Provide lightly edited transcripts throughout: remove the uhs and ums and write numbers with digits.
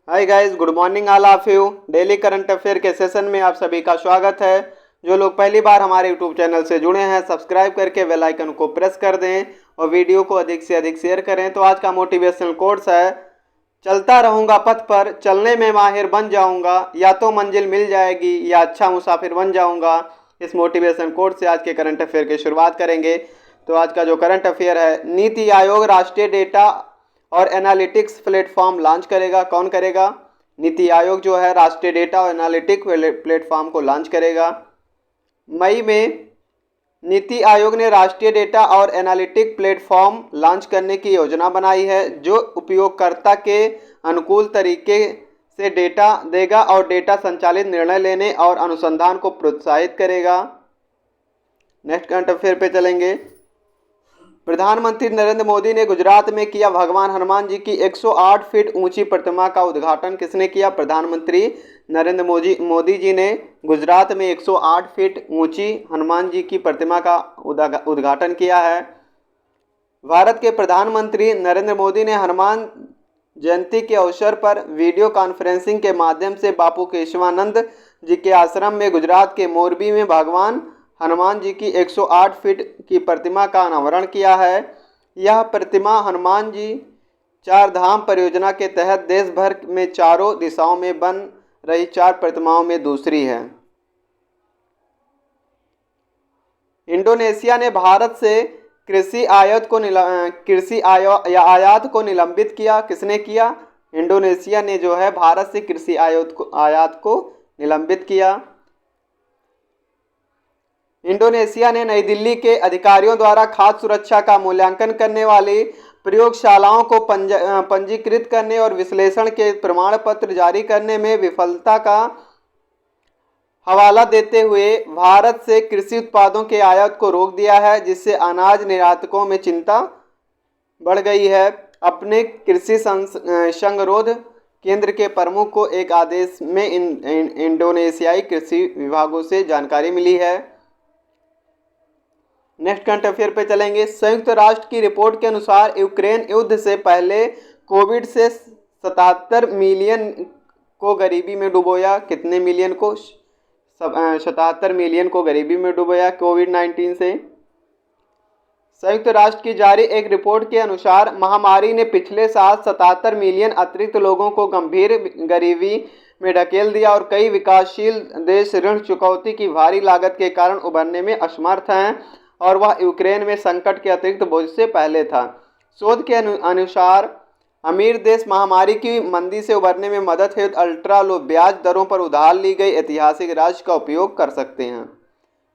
Hi guys, good morning all of you. Daily current affair के session में आप सभी का स्वागत है। जो लोग पहली बार हमारे यूट्यूब चैनल से जुड़े हैं, सब्सक्राइब करके बेल आइकन को प्रेस कर दें और वीडियो को अधिक से अधिक शेयर करें। तो आज का मोटिवेशनल कोट्स है, चलता रहूँगा पथ पर, चलने में माहिर बन जाऊँगा, या तो मंजिल मिल जाएगी या अच्छा मुसाफिर बन जाऊँगा। इस मोटिवेशन कोट से आज के करंट अफेयर की शुरुआत करेंगे। तो आज का जो करंट अफेयर है, नीति आयोग राष्ट्रीय डेटा और एनालिटिक्स प्लेटफॉर्म लॉन्च करेगा। कौन करेगा? नीति आयोग जो है राष्ट्रीय डेटा और एनालिटिक प्लेटफॉर्म को लॉन्च करेगा। मई में नीति आयोग ने राष्ट्रीय डेटा और एनालिटिक प्लेटफॉर्म लॉन्च करने की योजना बनाई है, जो उपयोगकर्ता के अनुकूल तरीके से डेटा देगा और डेटा संचालित निर्णय लेने और अनुसंधान को प्रोत्साहित करेगा। नेक्स्ट करंट अफेयर पे चलेंगे। प्रधानमंत्री नरेंद्र मोदी ने गुजरात में किया भगवान हनुमान जी की 108 फीट ऊंची प्रतिमा का उद्घाटन। किसने किया? प्रधानमंत्री नरेंद्र मोदी जी ने गुजरात में 108 फीट ऊंची हनुमान जी की प्रतिमा का उद्घाटन किया है। भारत के प्रधानमंत्री नरेंद्र मोदी ने हनुमान जयंती के अवसर पर वीडियो कॉन्फ्रेंसिंग के माध्यम से बापू केशवानंद जी के आश्रम में गुजरात के मोरबी में भगवान हनुमान जी की 108 फीट की प्रतिमा का अनावरण किया है। यह प्रतिमा हनुमान जी चार धाम परियोजना के तहत देश भर में चारों दिशाओं में बन रही 4 प्रतिमाओं में दूसरी है। इंडोनेशिया ने भारत से कृषि आयात को निलंबित किया। किसने किया? इंडोनेशिया ने जो है भारत से कृषि आयात को निलंबित किया। इंडोनेशिया ने नई दिल्ली के अधिकारियों द्वारा खाद्य सुरक्षा का मूल्यांकन करने वाली प्रयोगशालाओं को पंजीकृत करने और विश्लेषण के प्रमाण पत्र जारी करने में विफलता का हवाला देते हुए भारत से कृषि उत्पादों के आयात को रोक दिया है, जिससे अनाज निर्यातकों में चिंता बढ़ गई है। अपने कृषि संगरोध केंद्र के प्रमुख को एक आदेश में इंडोनेशियाई कृषि विभागों से जानकारी मिली है। नेक्स्ट करंट अफेयर पे चलेंगे। संयुक्त राष्ट्र की रिपोर्ट के अनुसार यूक्रेन युद्ध से पहले कोविड से 77 मिलियन को गरीबी में डुबोया। कितने मिलियन को? 77 मिलियन को गरीबी में डुबोया कोविड-19 से। संयुक्त राष्ट्र की जारी एक रिपोर्ट के अनुसार महामारी ने पिछले साल 77 मिलियन अतिरिक्त लोगों को गंभीर गरीबी में ढकेल दिया और कई विकासशील देश ऋण चुकौती की भारी लागत के कारण उभरने में असमर्थ हैं, और वह यूक्रेन में संकट के अतिरिक्त बोझ से पहले था। शोध के अनुसार अमीर देश महामारी की मंदी से उबरने में मदद हेतु अल्ट्रा लो ब्याज दरों पर उधार ली गई ऐतिहासिक राशि का उपयोग कर सकते हैं।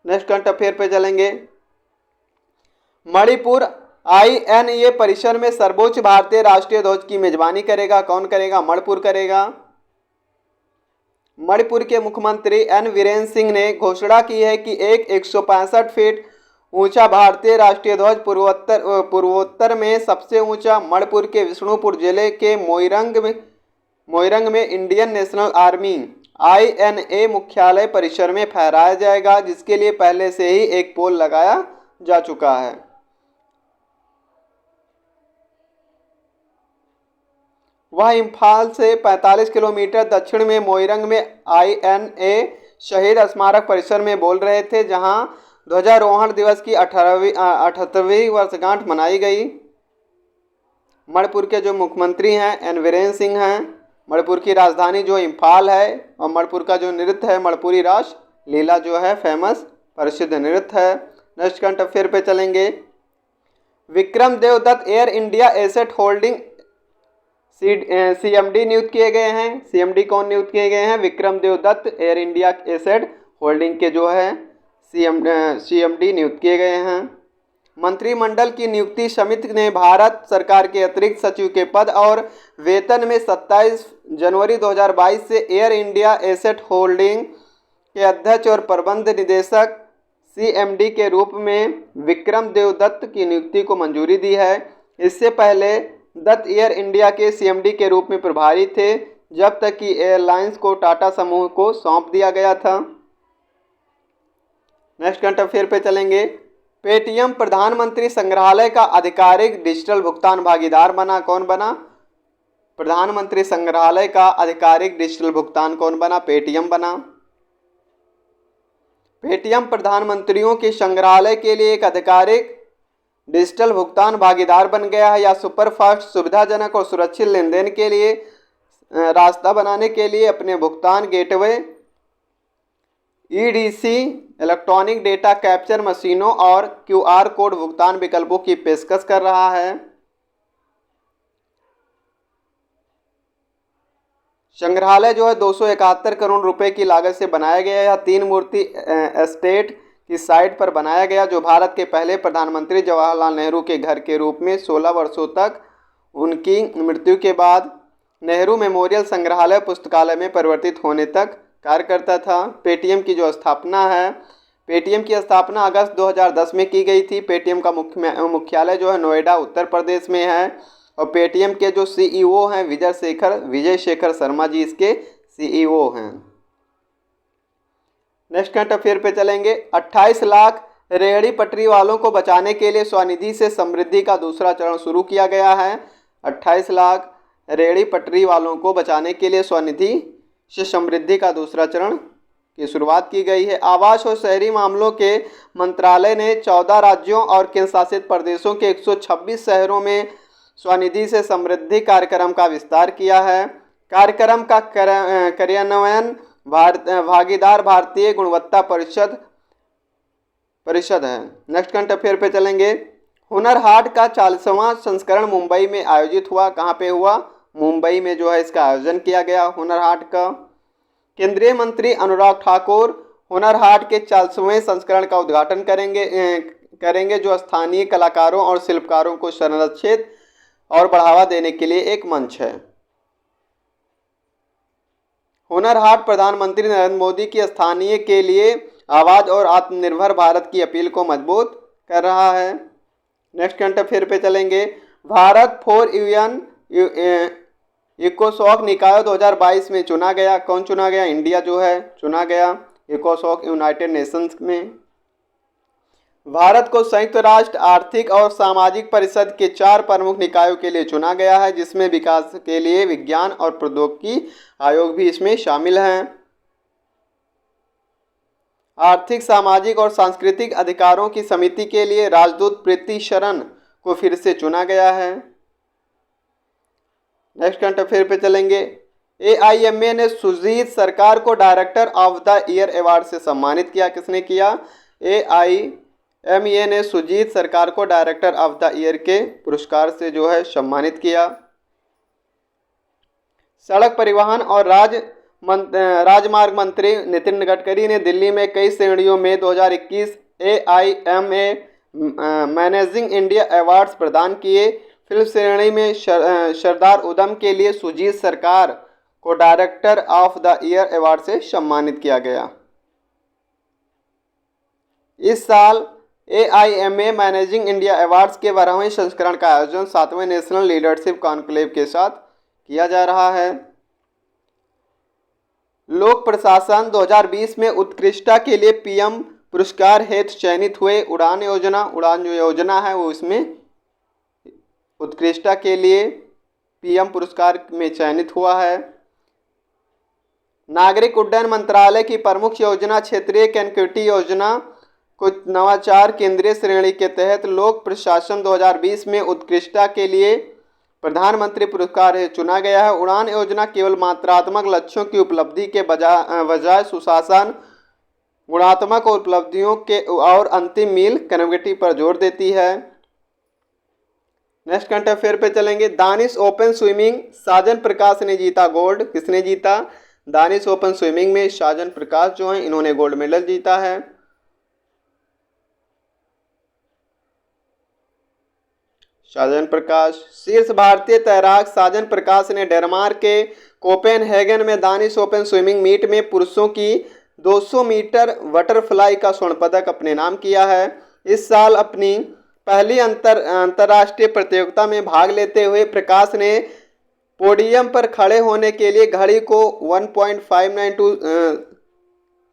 नेक्स्ट करंट अफेयर पे चलेंगे। मणिपुर INA परिसर में सर्वोच्च भारतीय राष्ट्रीय ध्वज की मेजबानी करेगा। कौन करेगा? मणिपुर करेगा। मणिपुर के मुख्यमंत्री N वीरेंद्र सिंह ने घोषणा की है कि एक 165 फीट ऊंचा भारतीय राष्ट्रीय ध्वज पूर्वोत्तर में सबसे ऊंचा मणिपुर के विष्णुपुर जिले के मोइरंग में इंडियन नेशनल आर्मी INA मुख्यालय परिसर में फहराया जाएगा, जिसके लिए पहले से ही एक पोल लगाया जा चुका है। वह इम्फाल से 45 किलोमीटर दक्षिण में मोइरंग में INA शहीद स्मारक परिसर में बोल रहे थे, जहां ध्वजारोहण दिवस की 78वीं वर्षगांठ मनाई गई। मणिपुर के जो मुख्यमंत्री हैं एन वीरेंद्र सिंह हैं। मणिपुर की राजधानी जो इम्फाल है, और मणिपुर का जो नृत्य है मणिपुरी रास लीला जो है फेमस प्रसिद्ध नृत्य है। नेक्स्ट करंट अफेयर पे चलेंगे। Vikram Devdutt Air India asset holding CMD नियुक्त किए गए हैं। CMD कौन नियुक्त किए गए हैं? Vikram Devdutt Air India asset holding के जो है CMD नियुक्त किए गए हैं। मंत्रिमंडल की नियुक्ति समिति ने भारत सरकार के अतिरिक्त सचिव के पद और वेतन में 27 जनवरी 2022 से एयर इंडिया एसेट होल्डिंग के अध्यक्ष और प्रबंध निदेशक CMD के रूप में विक्रम देवदत्त की नियुक्ति को मंजूरी दी है। इससे पहले दत्त एयर इंडिया के CMD के रूप में प्रभारी थे, जब तक कि एयरलाइंस को टाटा समूह को सौंप दिया गया था। नेक्स्ट करंट अफेयर पे चलेंगे। पेटीएम प्रधानमंत्री संग्रहालय का आधिकारिक डिजिटल भुगतान भागीदार बना। कौन बना? प्रधानमंत्री संग्रहालय का आधिकारिक डिजिटल भुगतान कौन बना? पेटीएम बना। पेटीएम प्रधानमंत्रियों के संग्रहालय के लिए एक आधिकारिक डिजिटल भुगतान भागीदार बन गया है। या सुपरफास्ट, सुविधाजनक और सुरक्षित लेनदेन के लिए रास्ता बनाने के लिए अपने भुगतान gateway EDC, electronic data capture मशीनों और क्यूआर कोड भुगतान विकल्पों की पेशकश कर रहा है। संग्रहालय जो है 271 करोड़ रुपए की लागत से बनाया गया है। यह 3 मूर्ति एस्टेट की साइट पर बनाया गया, जो भारत के पहले प्रधानमंत्री जवाहरलाल नेहरू के घर के रूप में 16 वर्षों तक उनकी मृत्यु के बाद नेहरू मेमोरियल संग्रहालय पुस्तकालय में परिवर्तित होने तक कार्य करता था। पेटीएम की जो स्थापना है, पेटीएम की स्थापना अगस्त 2010 में की गई थी। पेटीएम का मुख्यालय जो है नोएडा उत्तर प्रदेश में है। और पेटीएम के जो सीईओ हैं विजय शेखर शर्मा जी इसके सीईओ हैं। नेक्स्ट करंट अफेयर पे चलेंगे। 28 लाख रेहड़ी पटरी वालों को बचाने के लिए स्वनिधि से समृद्धि का दूसरा चरण शुरू किया गया है। 28 लाख रेहड़ी पटरी वालों को बचाने के लिए स्वनिधि से समृद्धि का दूसरा चरण की शुरुआत की गई है। आवास और शहरी मामलों के मंत्रालय ने 14 राज्यों और केंद्र शासित प्रदेशों के 126 शहरों में स्वनिधि से समृद्धि कार्यक्रम का विस्तार किया है। कार्यक्रम का कार्यान्वयन भागीदार भारतीय गुणवत्ता परिषद है। नेक्स्ट करंट अफेयर पे चलेंगे। हुनर हाट का 40वां संस्करण मुंबई में आयोजित हुआ। कहाँ पे हुआ? मुंबई में जो है इसका आयोजन किया गया हुनर हाट का। केंद्रीय मंत्री अनुराग ठाकुर हुनर हाट के 40वें संस्करण का उद्घाटन करेंगे, जो स्थानीय कलाकारों और शिल्पकारों को संरक्षित और बढ़ावा देने के लिए एक मंच है। हुनर हाट प्रधानमंत्री नरेंद्र मोदी की स्थानीय के लिए आवाज और आत्मनिर्भर भारत की अपील को मजबूत कर रहा है। नेक्स्ट करंट अफेयर पे चलेंगे। भारत 4 यूएन इकोसॉक निकाय 2022 में चुना गया। कौन चुना गया? इंडिया जो है चुना गया इकोसॉक यूनाइटेड नेशंस में। भारत को संयुक्त राष्ट्र आर्थिक और सामाजिक परिषद के 4 प्रमुख निकायों के लिए चुना गया है, जिसमें विकास के लिए विज्ञान और प्रौद्योगिकी आयोग भी इसमें शामिल हैं। आर्थिक, सामाजिक और सांस्कृतिक अधिकारों की समिति के लिए राजदूत प्रीति शरण को फिर से चुना गया है। नेक्स्ट करंट अफेयर पे चलेंगे। AIMA ने सुजीत सरकार को director of the year award से सम्मानित किया। किसने किया? AIMA ने सुजीत सरकार को डायरेक्टर ऑफ द ईयर के पुरस्कार से जो है सम्मानित किया। सड़क परिवहन और राजमार्ग मंत्री नितिन गडकरी ने दिल्ली में कई श्रेणियों में 2021 AIMA मैनेजिंग इंडिया अवार्ड्स प्रदान किए। फिल्म श्रेणी में सरदार उधम के लिए सुजीत सरकार को director of the year award से सम्मानित किया गया। इस साल AIMA मैनेजिंग इंडिया अवार्ड्स के 12वें संस्करण का आयोजन 7वें नेशनल लीडरशिप कॉन्क्लेव के साथ किया जा रहा है। लोक प्रशासन 2020 में उत्कृष्टता के लिए PM पुरस्कार हेतु चयनित हुए। उड़ान जो योजना है वो इसमें उत्कृष्टता के लिए PM पुरस्कार में चयनित हुआ है। नागरिक उड्डयन मंत्रालय की प्रमुख योजना क्षेत्रीय कनेक्टिविटी योजना को नवाचार केंद्रीय श्रेणी के तहत लोक प्रशासन 2020 में उत्कृष्टता के लिए प्रधानमंत्री पुरस्कार चुना गया है। उड़ान योजना केवल मात्रात्मक लक्ष्यों की उपलब्धि के बजाय सुशासन, गुणात्मक उपलब्धियों के और अंतिम मील कनेक्टिविटी पर जोर देती है। नेक्स्ट करंट अफेयर पे चलेंगे। दानिश ओपन स्विमिंग साजन प्रकाश ने जीता गोल्ड। किसने जीता? दानिश ओपन स्विमिंग में साजन प्रकाश जो हैं इन्होंने गोल्ड मेडल जीता है। साजन प्रकाश। शीर्ष भारतीय तैराक साजन प्रकाश ने डेनमार्क के कोपेनहेगन में दानिश ओपन स्विमिंग मीट में पुरुषों की 200 मीटर बटरफ्लाई का स्वर्ण पदक अपने नाम किया है। इस साल अपनी पहली अंतर्राष्ट्रीय प्रतियोगिता में भाग लेते हुए प्रकाश ने पोडियम पर खड़े होने के लिए घड़ी को 1.592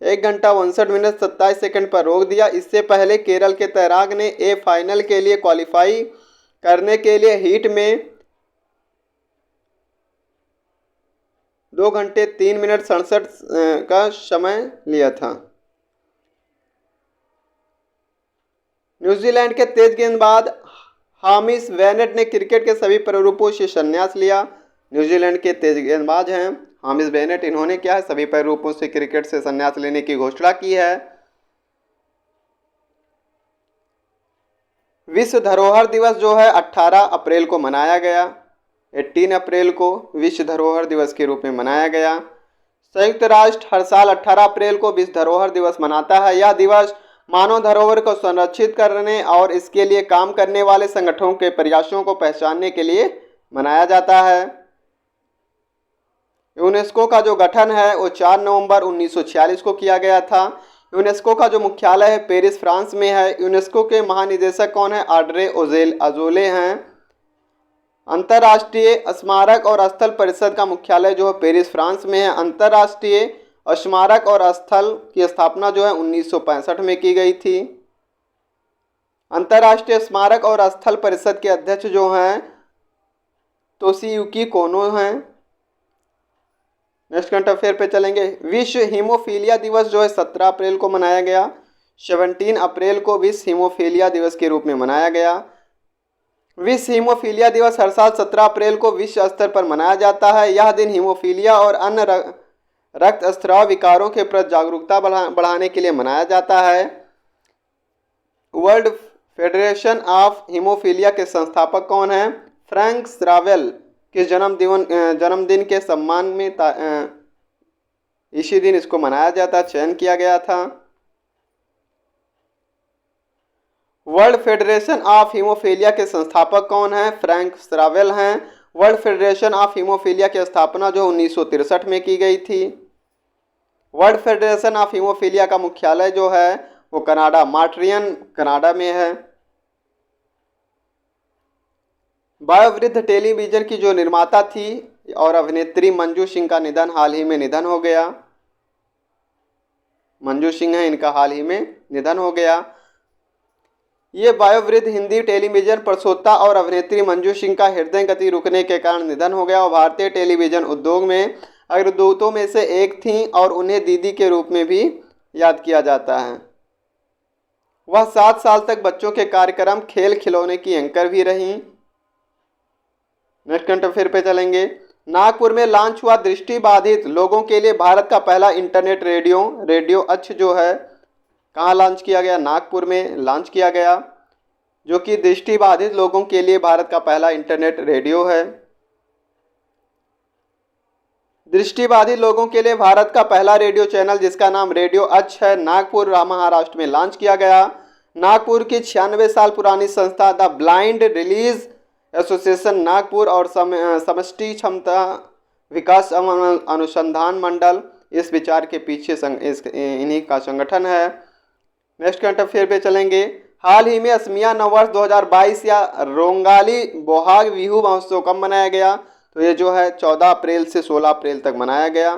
1 घंटा 59 मिनट 27 सेकंड पर रोक दिया। इससे पहले केरल के तैराक ने फाइनल के लिए क्वालिफाई करने के लिए हीट में 2 घंटे 3 मिनट 67 का समय लिया था। न्यूजीलैंड के तेज गेंदबाज हामिश बेनेट ने क्रिकेट के सभी प्रारूपों से संन्यास लिया। न्यूजीलैंड के तेज गेंदबाज हैं हामिश बेनेट, इन्होंने क्या है, सभी प्रारूपों से क्रिकेट से संन्यास लेने की घोषणा की है। विश्व धरोहर दिवस जो है 18 अप्रैल को मनाया गया। 18 अप्रैल को विश्व धरोहर दिवस के रूप में मनाया गया। संयुक्त राष्ट्र हर साल 18 अप्रैल को विश्व धरोहर दिवस मनाता है। यह दिवस मानव धरोहर को संरक्षित करने और इसके लिए काम करने वाले संगठनों के प्रयासों को पहचानने के लिए मनाया जाता है। यूनेस्को का जो गठन है वो 4 नवंबर 1946 को किया गया था। यूनेस्को का जो मुख्यालय है पेरिस, फ्रांस में है। यूनेस्को के महानिदेशक कौन है? ऑड्रे अजोले हैं। अंतर्राष्ट्रीय स्मारक और स्थल परिषद का मुख्यालय जो है पेरिस, फ्रांस में है। अंतर्राष्ट्रीय स्मारक और स्थल की स्थापना जो है 1965 में की गई थी। अंतर्राष्ट्रीय स्मारक और स्थल परिषद के अध्यक्ष जो हैं तोशियुकी कोनो हैं। नेक्स्ट करंट अफेयर पे चलेंगे। विश्व हीमोफीलिया दिवस जो है 17 अप्रैल को मनाया गया। 17 अप्रैल को विश्व हीमोफीलिया दिवस के रूप में मनाया गया। विश्व हीमोफीलिया दिवस हर साल 17 अप्रैल को विश्व स्तर पर मनाया जाता है। यह दिन हीमोफीलिया और अन्य रक्तस्राव विकारों के प्रति जागरूकता बढ़ाने के लिए मनाया जाता है। वर्ल्ड फेडरेशन ऑफ हीमोफीलिया के संस्थापक कौन हैं? फ्रैंक श्रावेल के जन्मदिन के सम्मान में इसी दिन इसको मनाया जाता, चयन किया गया था। वर्ल्ड फेडरेशन ऑफ हीमोफीलिया के संस्थापक कौन हैं? फ्रैंक श्रावेल हैं। वर्ल्ड फेडरेशन ऑफ हीमोफीलिया की स्थापना जो 1963 में की गई थी। वर्ल्ड फेडरेशन ऑफ हीमोफीलिया का मुख्यालय जो है वो कनाडा, मॉन्ट्रियल कनाडा में है। वयोवृद्ध टेलीविजन की जो निर्माता थी और अभिनेत्री मंजू सिंह का निधन हाल ही में निधन हो गया। मंजू सिंह है, इनका हाल ही में निधन हो गया। ये वयोवृद्ध हिंदी टेलीविजन प्रस्तोता और अभिनेत्री मंजू सिंह का हृदय गति रुकने के कारण निधन हो गया और भारतीय टेलीविजन उद्योग में अग्रदूतों में से एक थीं और उन्हें दीदी के रूप में भी याद किया जाता है। वह 7 साल तक बच्चों के कार्यक्रम खेल खिलौने की एंकर भी रहीं। नेक्स्ट करंट अफेयर पे चलेंगे। नागपुर में लॉन्च हुआ दृष्टिबाधित लोगों के लिए भारत का पहला इंटरनेट रेडियो अक्ष जो है कहाँ लॉन्च किया गया? नागपुर में लॉन्च किया गया, जो कि दृष्टिबाधित लोगों के लिए भारत का पहला इंटरनेट रेडियो है। दृष्टिबाधित लोगों के लिए भारत का पहला रेडियो चैनल जिसका नाम रेडियो अक्ष है, नागपुर महाराष्ट्र में लॉन्च किया गया। नागपुर की 96 साल पुरानी संस्था the blind release association Nagpur और समष्टि क्षमता विकास अनुसंधान मंडल इस विचार के पीछे इन्हीं का संगठन है। नेक्स्ट करंट अफेयर पे चलेंगे। हाल ही में असमिया नववर्ष 2022 या रोंगाली बोहाग बिहू महोत्सव कब मनाया गया? तो ये जो है 14 अप्रैल से 16 अप्रैल तक मनाया गया।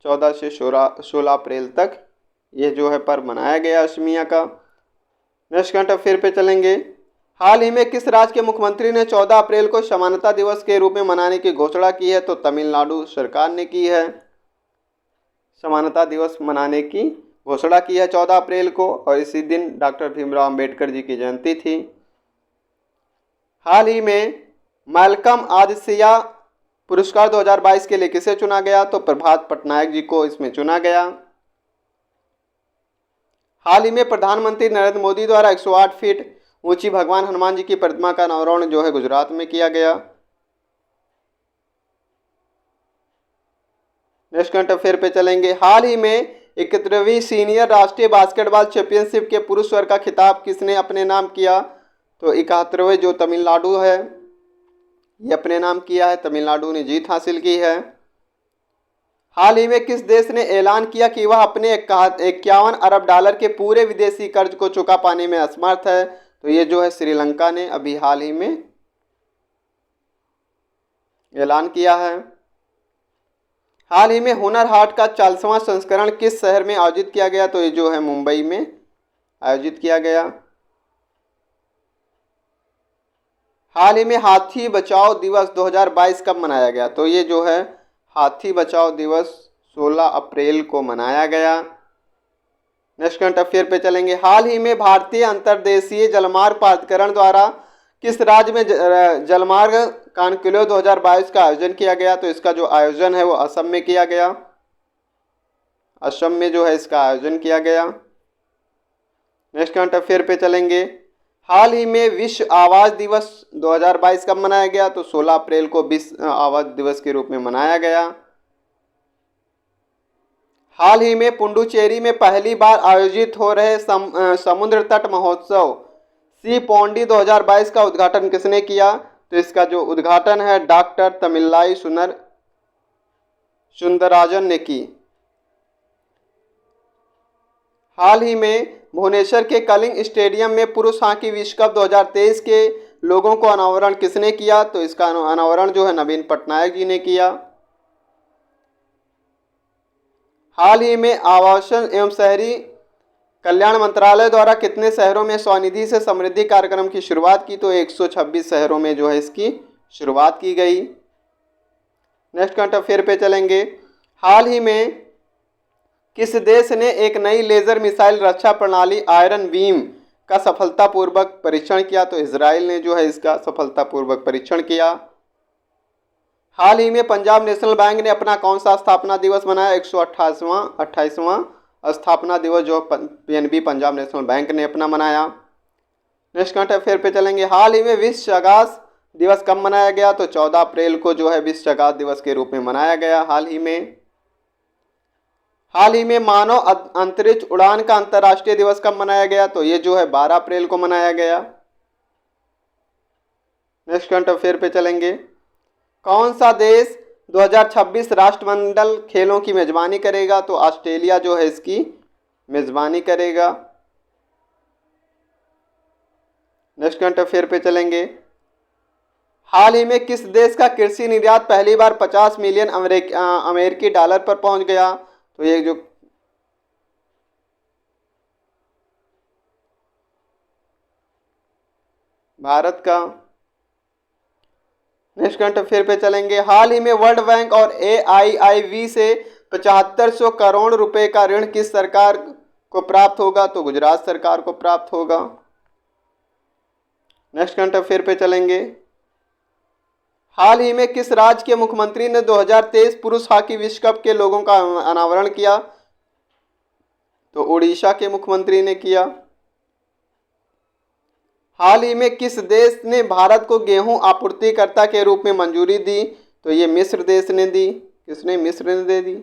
14 से 16 अप्रैल तक ये जो है पर्व मनाया गया असमिया का। नेक्स्ट करंट अफेयर पे चलेंगे। हाल ही में किस राज्य के मुख्यमंत्री ने 14 अप्रैल को समानता दिवस के रूप में मनाने की घोषणा की है? तो तमिलनाडु सरकार ने की है। समानता दिवस मनाने की घोषणा की है 14 अप्रैल को और इसी दिन डॉक्टर भीमराव अंबेडकर जी की जयंती थी। हाल ही में मैल्कम आदिसिया पुरस्कार 2022 के लिए किसे चुना गया? तो प्रभात पटनायक जी को इसमें चुना गया। हाल ही में प्रधानमंत्री नरेंद्र मोदी द्वारा 108 फीट ऊंची भगवान हनुमान जी की प्रतिमा का अनावरण जो है गुजरात में किया गया। नेक्स्ट करंट अफेयर पे चलेंगे। हाल ही में 71वीं सीनियर राष्ट्रीय बास्केटबॉल चैंपियनशिप के पुरुष वर्ग का खिताब किसने अपने नाम किया? तो 71वें जो तमिलनाडु है ये अपने नाम किया है, तमिलनाडु ने जीत हासिल की है। हाल ही में किस देश ने ऐलान किया कि वह अपने 51 अरब डॉलर के पूरे विदेशी कर्ज को चुका पाने में असमर्थ है? तो ये जो है श्रीलंका ने अभी हाल ही में ऐलान किया है। हाल ही में हुनर हाट का 40वां संस्करण किस शहर में आयोजित किया गया? तो ये जो है मुंबई में आयोजित किया गया। हाल ही में हाथी बचाओ दिवस 2022 कब मनाया गया? तो ये जो है हाथी बचाओ दिवस 16 अप्रैल को मनाया गया। नेक्स्ट करंट अफेयर पे चलेंगे। हाल ही में भारतीय अंतर्देशीय जलमार्ग प्राधिकरण द्वारा किस राज्य में जलमार्ग कॉन्क्लेव 2022 का आयोजन किया गया? तो इसका जो आयोजन है वो असम में किया गया। असम में जो है इसका आयोजन किया गया। नेक्स्ट करंट अफेयर पे चलेंगे। हाल ही में विश्व आवास दिवस 2022 कब मनाया गया? तो 16 अप्रैल को विश्व आवास दिवस के रूप में मनाया गया। हाल ही में पुडुचेरी में पहली बार आयोजित हो रहे समुद्र तट महोत्सव सी पोंडी 2022 का उद्घाटन किसने किया? तो इसका जो उद्घाटन है डॉक्टर तमिल्लाई सुंदरराजन ने की। हाल ही में भुवनेश्वर के कलिंग स्टेडियम में पुरुष हॉकी विश्व कप 2023 के लोगों को अनावरण किसने किया? तो इसका अनावरण जो है नवीन पटनायक जी ने किया। हाल ही में आवासन एवं शहरी कल्याण मंत्रालय द्वारा कितने शहरों में स्वनिधि से समृद्धि कार्यक्रम की शुरुआत की? तो 126 शहरों में जो है इसकी शुरुआत की गई। नेक्स्ट करंट अफेयर पे चलेंगे। हाल ही में किस देश ने एक नई लेजर मिसाइल रक्षा प्रणाली आयरन बीम का सफलतापूर्वक परीक्षण किया? तो इजराइल ने जो है इसका सफलतापूर्वक परीक्षण किया। हाल ही में पंजाब नेशनल बैंक ने अपना कौन सा स्थापना दिवस मनाया? 128वां स्थापना दिवस जो पीएनबी पंजाब नेशनल बैंक ने अपना मनाया। नेक्स्ट करंट अफेयर पे चलेंगे। हाल ही में विश्व चगास दिवस कब मनाया गया? तो 14 अप्रैल को जो है विश्व चगास दिवस के रूप में मनाया गया। हाल ही में मानव अंतरिक्ष उड़ान का अंतर्राष्ट्रीय दिवस कब मनाया गया? तो ये जो है 12 अप्रैल को मनाया गया। नेक्स्ट करंट अफेयर पे चलेंगे। कौन सा देश 2026 राष्ट्रमंडल खेलों की मेजबानी करेगा? तो ऑस्ट्रेलिया जो है इसकी मेजबानी करेगा। नेक्स्ट करंट अफेयर पे चलेंगे। हाल ही में किस देश का कृषि निर्यात पहली बार 50 मिलियन अमेरिकी डॉलर पर पहुंच गया? तो ये जो भारत का। नेक्स्ट करंट अफेयर पे चलेंगे। हाल ही में वर्ल्ड बैंक और AIIB से 7500 करोड़ रुपए का ऋण किस सरकार को प्राप्त होगा? तो गुजरात सरकार को प्राप्त होगा। नेक्स्ट करंट अफेयर पे चलेंगे। हाल ही में किस राज्य के मुख्यमंत्री ने 2023 पुरुष हॉकी विश्व कप के लोगों का अनावरण किया? तो उड़ीसा के मुख्यमंत्री ने किया। हाल ही में किस देश ने भारत को गेहूं आपूर्तिकर्ता के रूप में मंजूरी दी? तो ये मिस्र देश ने दी। किसने? मिस्र ने दे दी।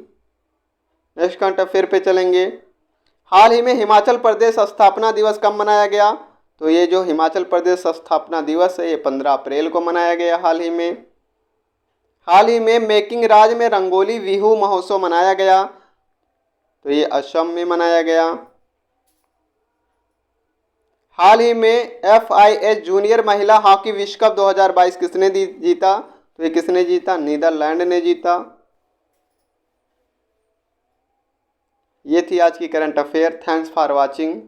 नेक्स्ट करंट अफेयर पे चलेंगे। हाल ही में हिमाचल प्रदेश स्थापना दिवस कब मनाया गया? तो ये जो हिमाचल प्रदेश स्थापना दिवस है ये 15 अप्रैल को मनाया गया। हाल ही में मेकिंग राज्य में रंगोली बिहू महोत्सव मनाया गया। तो ये असम में मनाया गया। हाल ही में FIH जूनियर महिला हॉकी विश्व कप 2022 किसने जीता? तो ये किसने जीता? नीदरलैंड ने जीता। ये थी आज की current affair. Thanks for watching.